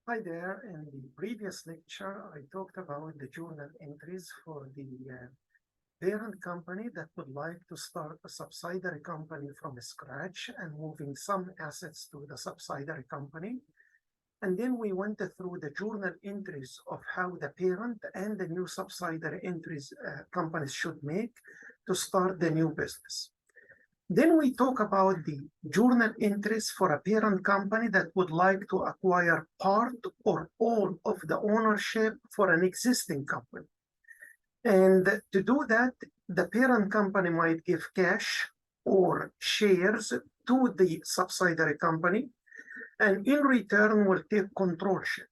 Hi there. In the previous lecture, I talked about the journal entries for the parent company that would like to start a subsidiary company from scratch and moving some assets to the subsidiary company. And then we went through the journal entries of how the parent and the new subsidiary entries companies should make to start the new business. Then we talk about the journal entries for a parent company that would like to acquire part or all of the ownership for an existing company. And to do that, the parent company might give cash or shares to the subsidiary company, and in return will take controlship.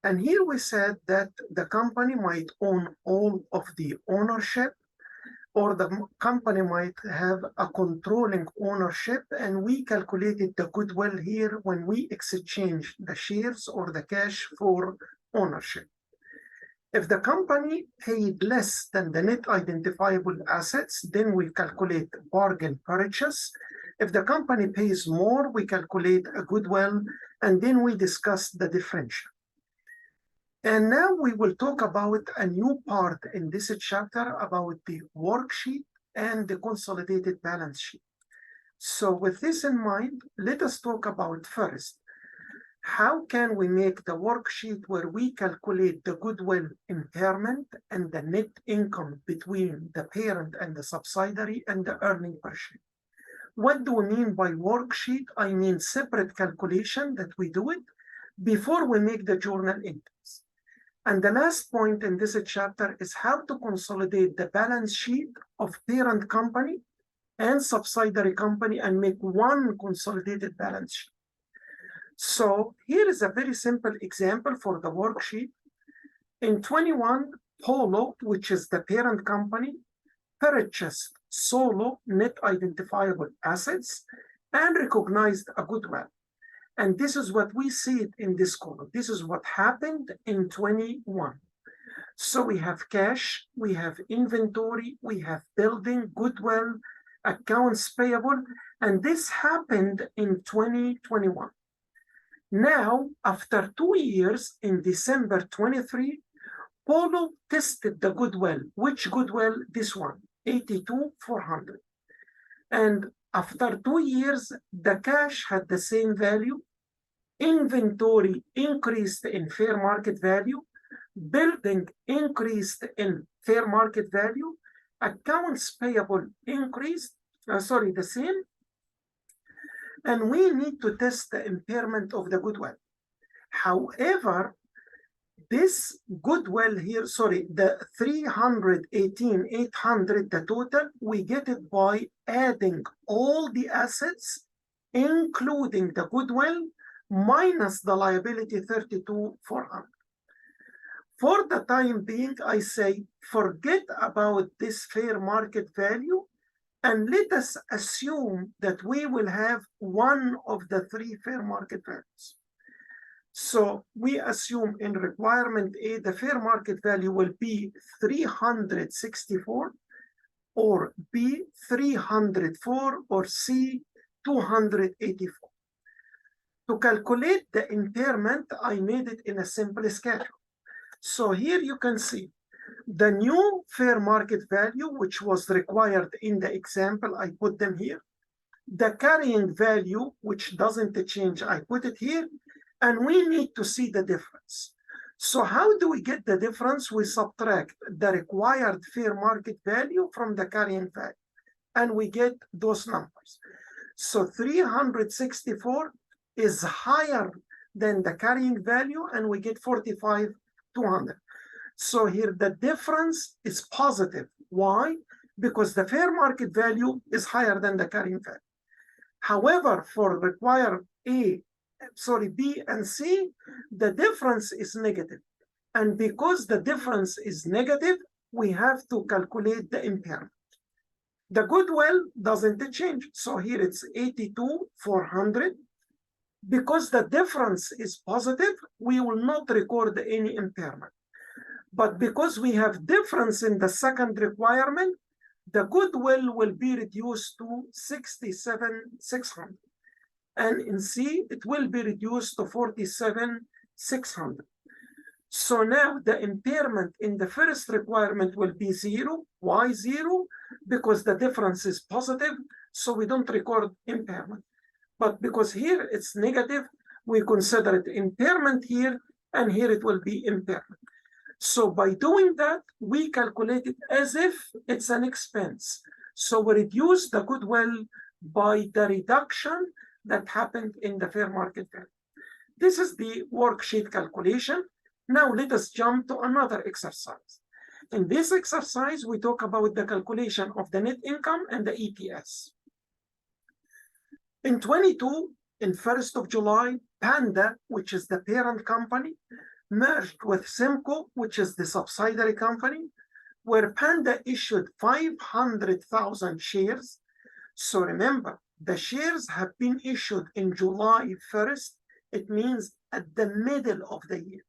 And here we said that the company might own all of the ownership, or the company might have a controlling ownership, and we calculated the goodwill here when we exchange the shares or the cash for ownership. If the company paid less than the net identifiable assets, then we calculate bargain purchase. If the company pays more, we calculate a goodwill, and then we discuss the differential. And now we will talk about a new part in this chapter about the worksheet and the consolidated balance sheet. So with this in mind, let us talk about first, how can we make the worksheet where we calculate the goodwill impairment and the net income between the parent and the subsidiary and the earning per share? What do we mean by worksheet? I mean separate calculation that we do it before we make the journal entries. And the last point in this chapter is how to consolidate the balance sheet of parent company and subsidiary company and make one consolidated balance sheet. So here is a very simple example for the worksheet. In 21, Polo, which is the parent company, purchased solo net identifiable assets and recognized a goodwill. And this is what we see in this column. This is what happened in 21. So we have cash, we have inventory, we have building, goodwill, accounts payable, and this happened in 2021. Now, after 2 years, in December 23, Polo tested the goodwill. Which goodwill? This one, 82,400. And after 2 years, the cash had the same value. Inventory increased in fair market value. Building increased in fair market value. Accounts payable increased, the same. And we need to test the impairment of the goodwill. However, this goodwill here, the 318,800, the total, we get it by adding all the assets, including the goodwill, minus the liability 32,400. For the time being, I say, forget about this fair market value, and let us assume that we will have one of the three fair market values. So we assume in requirement A, the fair market value will be 364, or B, 304, or C, 284. To calculate the impairment, I made it in a simple schedule. So here you can see the new fair market value, which was required in the example, I put them here. The carrying value, which doesn't change, I put it here. And we need to see the difference. So how do we get the difference? We subtract the required fair market value from the carrying value, and we get those numbers. So 364 is higher than the carrying value, and we get 45,200. So here the difference is positive. Why? Because the fair market value is higher than the carrying value. However, for required B and C, the difference is negative. And because the difference is negative, we have to calculate the impairment. The goodwill doesn't change. So here it's 82,400. Because the difference is positive, we will not record any impairment. But because we have difference in the second requirement, the goodwill will be reduced to 67,600. And in C, it will be reduced to 47,200. 600. So now the impairment in the first requirement will be 0. Why 0? Because the difference is positive, so we don't record impairment. But because here it's negative, we consider it impairment here, and here it will be impairment. So by doing that, we calculate it as if it's an expense. So we reduce the goodwill by the reduction that happened in the fair market value. This is the worksheet calculation. Now let us jump to another exercise. In this exercise, we talk about the calculation of the net income and the EPS. In 22, in 1st of July, Panda, which is the parent company, merged with Simco, which is the subsidiary company, where Panda issued 500,000 shares. So remember, the shares have been issued in July 1st. It means at the middle of the year.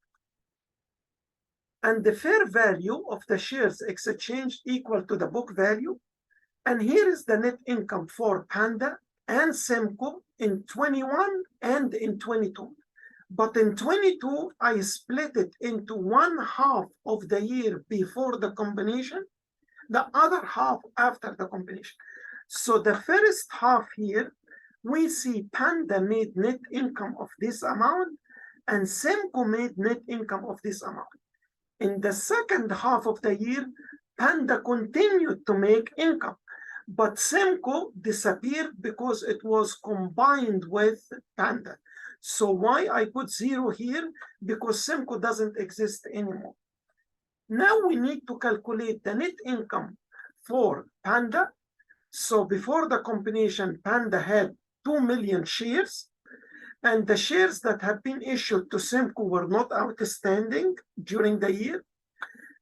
And the fair value of the shares exchanged equal to the book value. And here is the net income for Panda and Simco in 21 and in 22. But in 22, I split it into one half of the year before the combination, the other half after the combination. So the first half here, we see Panda made net income of this amount and Simco made net income of this amount. In the second half of the year, Panda continued to make income, but Simco disappeared because it was combined with Panda. So why I put 0 here? Because Simco doesn't exist anymore. Now we need to calculate the net income for Panda. So before the combination, Panda had 2 million shares, and the shares that have been issued to Simco were not outstanding during the year.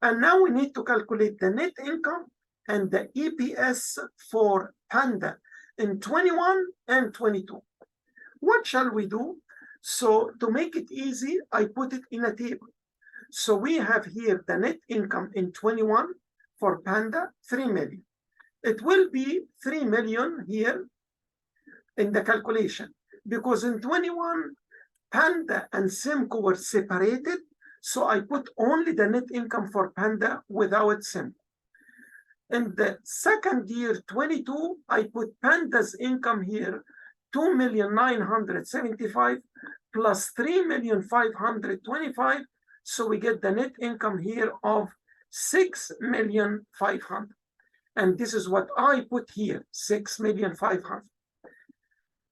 And now we need to calculate the net income and the EPS for Panda in 21 and 22. What shall we do? So to make it easy, I put it in a table. So we have here the net income in 21 for Panda, 3 million. It will be 3 million here in the calculation, because in 21, Panda and Simco were separated. So I put only the net income for Panda without Simco. In the second year, 22, I put Panda's income here, 2,975,000 plus 3,525,000. So we get the net income here of 6,500,000. And this is what I put here, 6,500,000.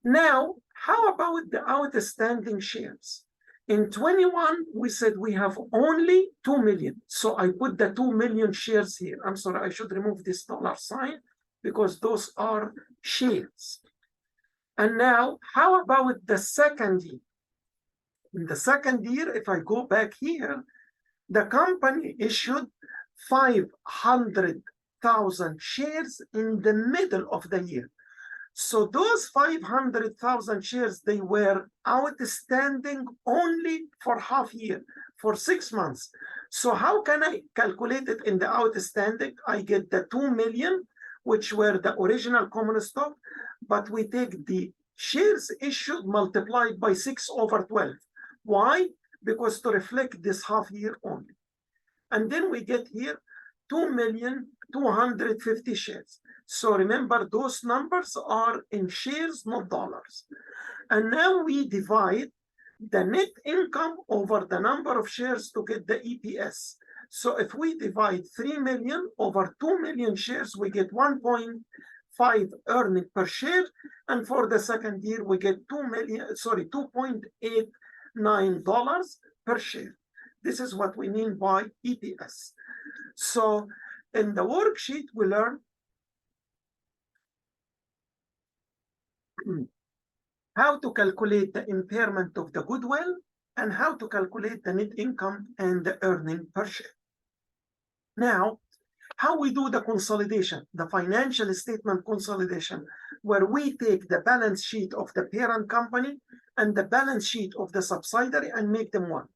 Now, how about the outstanding shares? In 21, we said we have only 2 million. So I put the 2 million shares here. I'm sorry, I should remove this dollar sign because those are shares. And now, how about the second year? In the second year, if I go back here, the company issued 500,000 shares in the middle of the year. So those 500,000 shares, they were outstanding only for half year, for 6 months. So how can I calculate it in the outstanding? I get the 2 million, which were the original common stock, but we take the shares issued multiplied by 6/12. Why? Because to reflect this half year only. And then we get here 2,250,000 shares. So remember, those numbers are in shares, not dollars. And now we divide the net income over the number of shares to get the EPS. So if we divide 3 million over 2 million shares, we get 1.5 earning per share. And for the second year, we get $2.89 per share. This is what we mean by EPS. So in the worksheet, we learn how to calculate the impairment of the goodwill and how to calculate the net income and the earning per share. Now, how we do the consolidation, the financial statement consolidation, where we take the balance sheet of the parent company and the balance sheet of the subsidiary and make them one.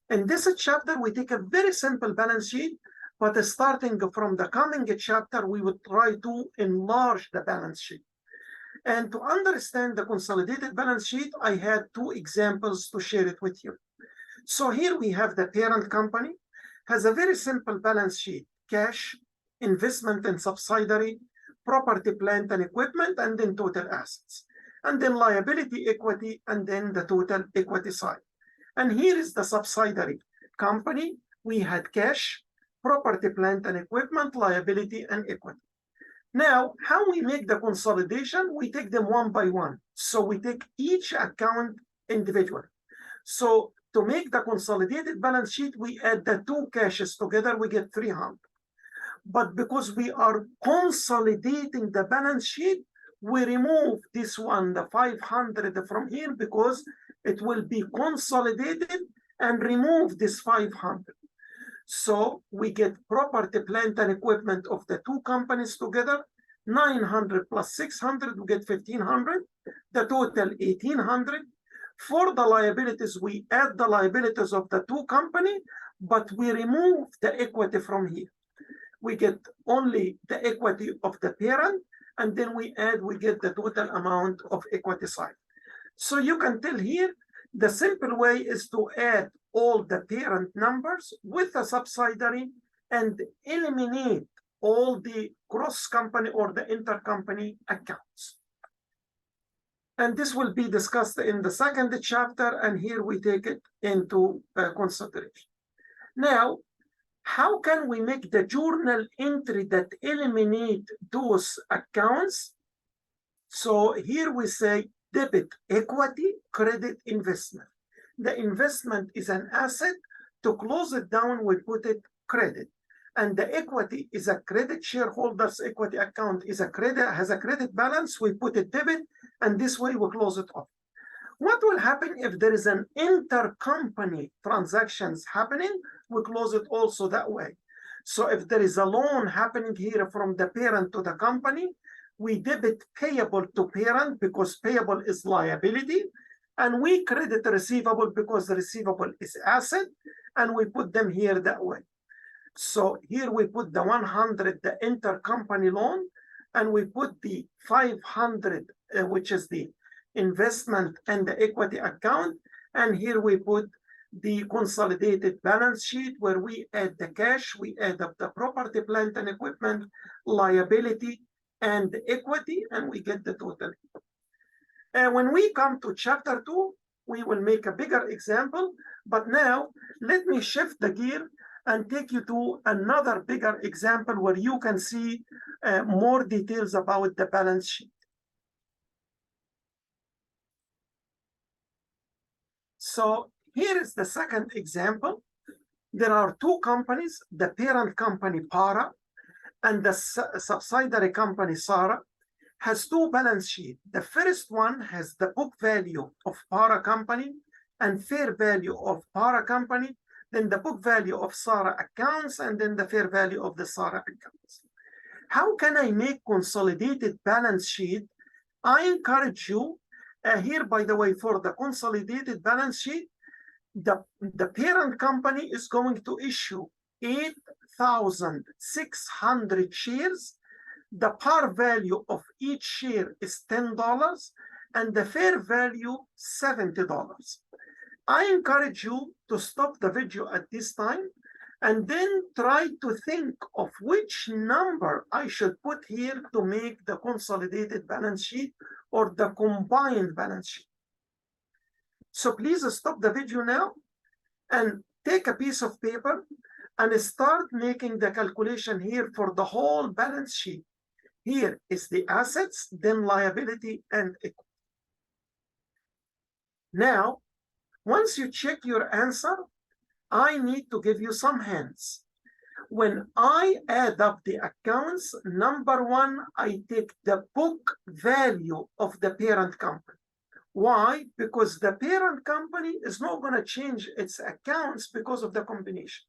In this chapter, we take a very simple balance sheet, but starting from the coming chapter, we would try to enlarge the balance sheet. And to understand the consolidated balance sheet, I had 2 examples to share it with you. So here we have the parent company, has a very simple balance sheet: cash, investment in subsidiary, property, plant, and equipment, and then total assets. And then liability, equity, and then the total equity side. And here is the subsidiary company. We had cash, property, plant, and equipment, liability, and equity. Now, how we make the consolidation? We take them one by one. So we take each account individually. So to make the consolidated balance sheet, we add the two cashes together, we get 300. But because we are consolidating the balance sheet, we remove this one, the 500 from here, because it will be consolidated and remove this 500. So we get property, plant, and equipment of the two companies together, 900 plus 600, we get 1,500, the total 1,800. For the liabilities, we add the liabilities of the two companies, but we remove the equity from here. We get only the equity of the parent, and then we get the total amount of equity side. So you can tell here, the simple way is to add all the parent numbers with a subsidiary and eliminate all the cross-company or the intercompany accounts. And this will be discussed in the second chapter, and here we take it into consideration. Now, how can we make the journal entry that eliminate those accounts? So here we say debit equity, credit investment. The investment is an asset. To close it down, we put it credit. And the equity is a credit. Shareholders' equity account is a credit, has a credit balance. We put it debit, and this way we close it off. What will happen if there is an intercompany transactions happening? We close it also that way. So if there is a loan happening here from the parent to the company, we debit payable to parent because payable is liability, and we credit receivable because the receivable is asset, and we put them here that way. So here we put the 100, the intercompany loan, and we put the 500, which is the investment and the equity account. And here we put the consolidated balance sheet where we add the cash, we add up the property, plant, and equipment, liability, and equity, and we get the total. And when we come to chapter 2, we will make a bigger example. But now let me shift the gear and take you to another bigger example where you can see more details about the balance sheet. So here is the second example. There are two companies, the parent company Para and the subsidiary company Sara, has two balance sheets. The first one has the book value of Para company and fair value of Para company, then the book value of Sara accounts, and then the fair value of the Sara accounts. How can I make consolidated balance sheet? I encourage you here, by the way, for the consolidated balance sheet, the parent company is going to issue 8,600 shares. The par value of each share is $10, and the fair value $70. I encourage you to stop the video at this time and then try to think of which number I should put here to make the consolidated balance sheet or the combined balance sheet. So please stop the video now and take a piece of paper and start making the calculation here for the whole balance sheet. Here is the assets, then liability, and equity. Now, once you check your answer, I need to give you some hints. When I add up the accounts, number one, I take the book value of the parent company. Why? Because the parent company is not going to change its accounts because of the combination.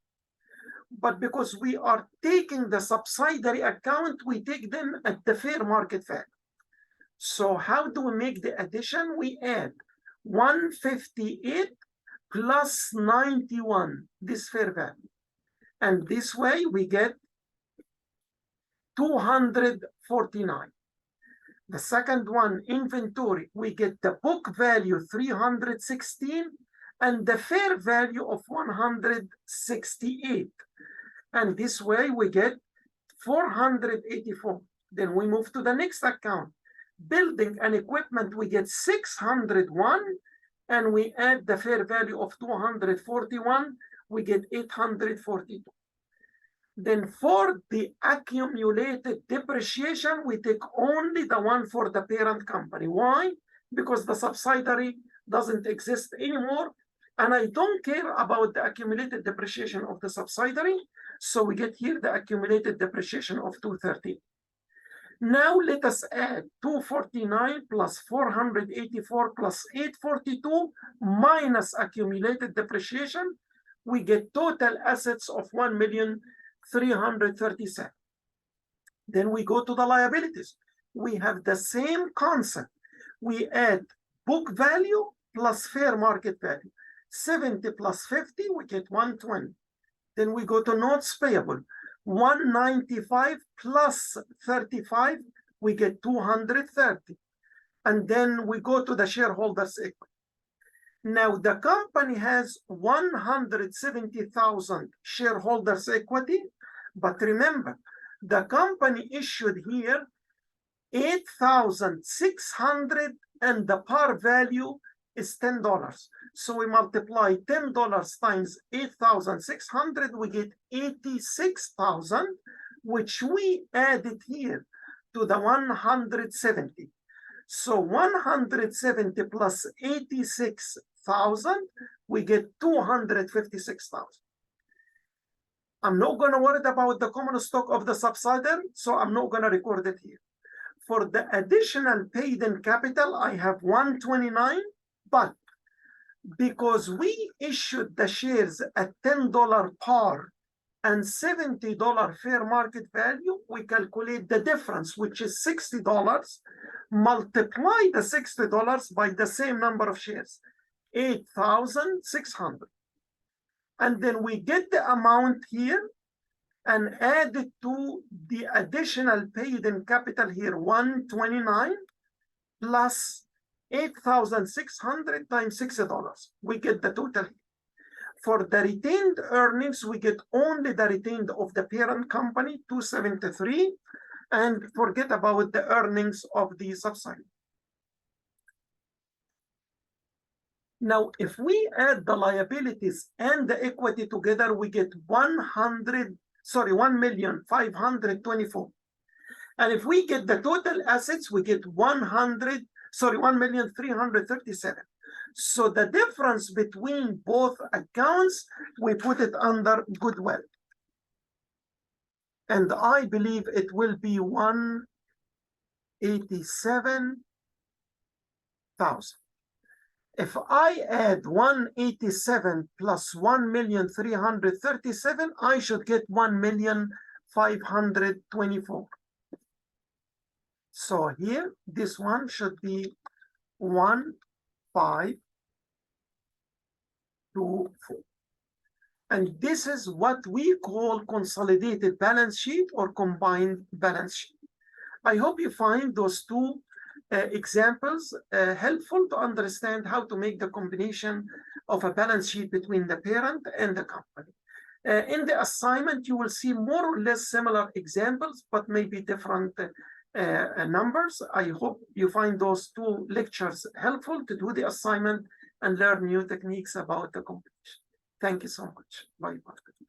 But because we are taking the subsidiary account, we take them at the fair market value. So how do we make the addition? We add 158 plus 91, this fair value. And this way we get 249. The second one, inventory, we get the book value 316 and the fair value of 168. And this way we get 484. Then we move to the next account. Building and equipment, we get 601, and we add the fair value of 241, we get 842. Then for the accumulated depreciation, we take only the one for the parent company. Why? Because the subsidiary doesn't exist anymore, and I don't care about the accumulated depreciation of the subsidiary, so we get here the accumulated depreciation of 230. Now let us add 249 plus 484 plus 842 minus accumulated depreciation. We get total assets of 1,337,000. Then we go to the liabilities. We have the same concept. We add book value plus fair market value. 70 plus 50, we get 120. Then we go to notes payable. 195 plus 35, we get 230. And then we go to the shareholders' equity. Now the company has 170,000 shareholders' equity, but remember, the company issued here 8,600 and the par value is $10. So we multiply $10 times 8,600, we get 86,000, which we added here to the 170. So 170 plus 86,000, we get 256,000. I'm not going to worry about the common stock of the subsidiary, so I'm not going to record it here. For the additional paid in capital, I have 129, but because we issued the shares at $10 par and $70 fair market value, we calculate the difference, which is $60, multiply the $60 by the same number of shares, 8,600. And then we get the amount here and add it to the additional paid in capital here, 129 plus 8,600 times $60. We get the total. For the retained earnings, we get only the retained of the parent company, 273, and forget about the earnings of the subsidiary. Now, if we add the liabilities and the equity together, we get 1,524,000. And if we get the total assets, we get 1,337,000. So the difference between both accounts, we put it under goodwill. And I believe it will be 187,000. If I add 187 plus 1,337,000, I should get 1,524,000. So here, this one should be 1,524. And this is what we call consolidated balance sheet or combined balance sheet. I hope you find those two examples helpful to understand how to make the combination of a balance sheet between the parent and the company. In the assignment, you will see more or less similar examples, but maybe different numbers. I hope you find those two lectures helpful to do the assignment and learn new techniques about the combination. Thank you so much. Bye-bye.